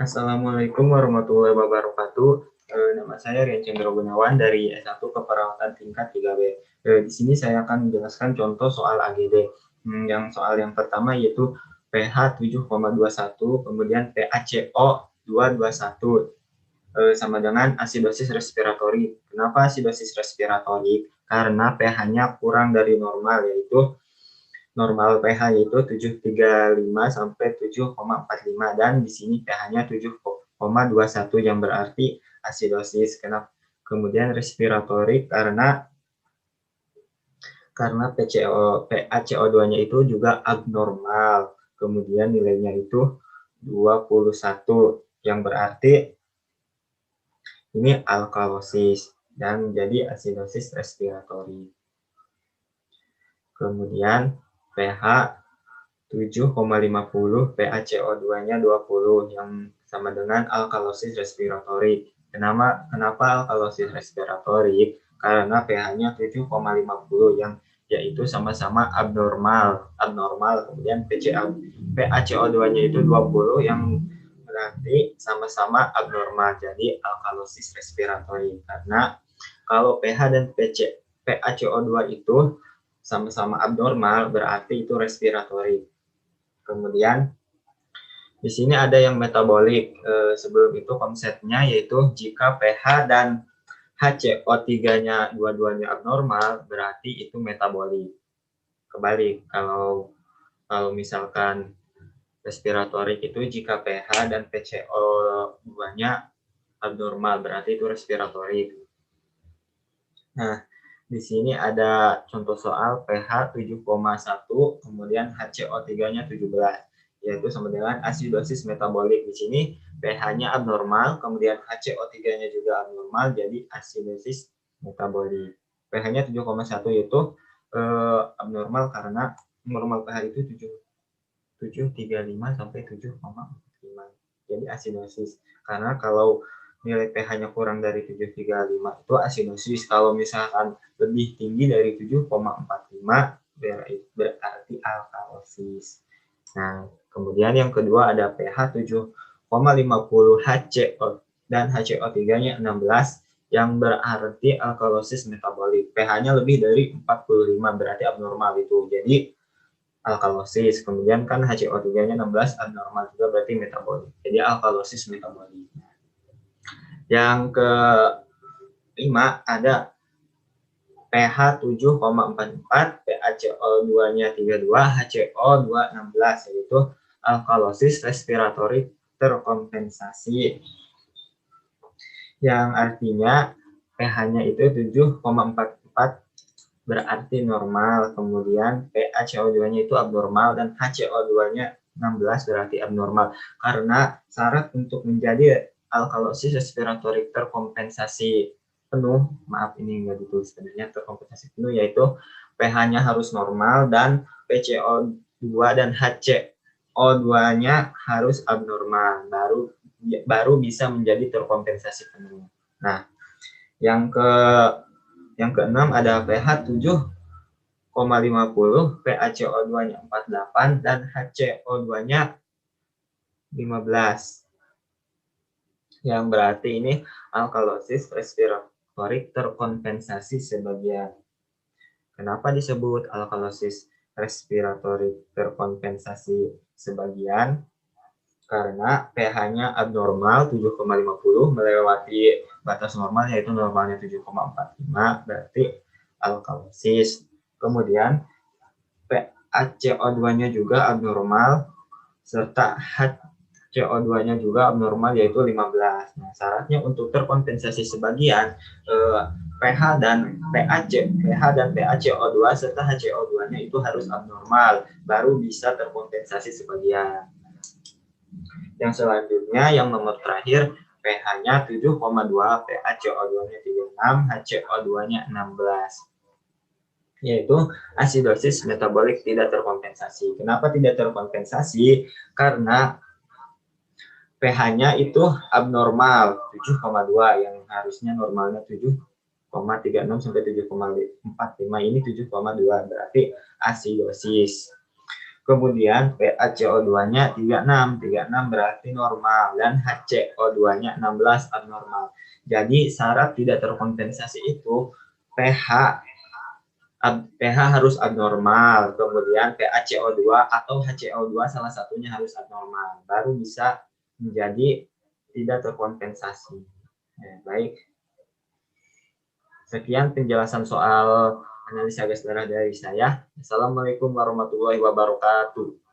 Assalamualaikum warahmatullahi wabarakatuh. Nama saya Rian Cendra Gunawan dari S1 Keperawatan tingkat 3B. Di sini saya akan menjelaskan contoh soal AGD. Yang soal yang pertama yaitu pH 7,21, kemudian PaCO 221 sama dengan asidosis respiratori. Kenapa asidosis respiratori? Karena pH-nya kurang dari normal, yaitu normal pH yaitu 7,35 sampai 7,45, dan di sini pH-nya 7,21 yang berarti asidosis. Kenapa? Kemudian respiratori karena PaCO2-nya itu juga abnormal. Kemudian nilainya itu 21 yang berarti ini alkalosis dan menjadi asidosis respiratori. Kemudian pH 7,50, PaCO2-nya 20 yang sama dengan alkalosis respiratori. Kenapa alkalosis respiratori? Karena pH-nya 7,50 yang yaitu sama-sama abnormal. Kemudian PaCO2-nya itu 20 yang berarti sama-sama abnormal, jadi alkalosis respiratori. Karena kalau pH dan PaCO2 itu sama-sama abnormal, berarti itu respiratori. Kemudian di sini ada yang metabolik. Sebelum itu konsepnya yaitu jika pH dan HCO3-nya dua-duanya abnormal, berarti itu metabolik. Kebalik, kalau misalkan respiratorik itu jika pH dan PCO2-nya abnormal, berarti itu respiratorik. Nah, di sini ada contoh soal pH 7,1, kemudian HCO3-nya 17, yaitu sama dengan asidosis metabolik. Di sini pH-nya abnormal, kemudian HCO3-nya juga abnormal, jadi asidosis metabolik. pH-nya 7,1 yaitu abnormal karena normal pH itu 7,35 sampai 7,45. Jadi asidosis. Karena kalau nilai pH-nya kurang dari 7,35 itu asidosis. Kalau misalkan lebih tinggi dari 7,45 berarti alkalosis. Nah, kemudian yang kedua ada pH 7,50 HCO dan HCO3-nya 16 yang berarti alkalosis metabolik. pH-nya lebih dari 45 berarti abnormal itu. Jadi alkalosis. Kemudian kan HCO3-nya 16 abnormal juga berarti metabolik. Jadi alkalosis metabolik. Yang kelima ada pH 7,44, PaCO2-nya 32, HCO2 16, yaitu alkalosis respiratori terkompensasi. Yang artinya pH-nya itu 7,44 berarti normal, kemudian PaCO2-nya itu abnormal dan HCO2-nya 16 berarti abnormal. Karena syarat untuk menjadi alkalosis respiratori terkompensasi penuh, maaf ini enggak ditulis sebenarnya, terkompensasi penuh yaitu pH-nya harus normal dan PCO2 dan HCO2-nya harus abnormal, baru bisa menjadi terkompensasi penuh. Nah, yang keenam ada pH 7,50, PaCO2-nya 48 dan HCO2-nya 15. Yang berarti ini alkalosis respiratori terkompensasi sebagian. Kenapa disebut alkalosis respiratori terkompensasi sebagian? Karena pH-nya abnormal 7,50 melewati batas normal yaitu normalnya 7,45 berarti alkalosis. Kemudian PaCO2-nya juga abnormal serta HCO2-nya juga abnormal yaitu 15. Nah, syaratnya untuk terkompensasi sebagian pH dan PaCO2 serta HCO2-nya itu harus abnormal, baru bisa terkompensasi sebagian. Yang selanjutnya yang nomor terakhir pH-nya 7,2, PaCO2-nya 36, HCO2-nya 16. Yaitu asidosis metabolik tidak terkompensasi. Kenapa tidak terkompensasi? Karena pH-nya itu abnormal 7,2 yang harusnya normalnya 7,36 sampai 7,45, ini 7,2 berarti asidosis. Kemudian PaCO2-nya 36, 36 berarti normal, dan HCO2-nya 16 abnormal. Jadi syarat tidak terkompensasi itu pH harus abnormal, kemudian PaCO2 atau HCO2 salah satunya harus abnormal, baru bisa menjadi tidak terkompensasi. Baik, sekian penjelasan soal analisa gas darah dari saya. Assalamualaikum warahmatullahi wabarakatuh.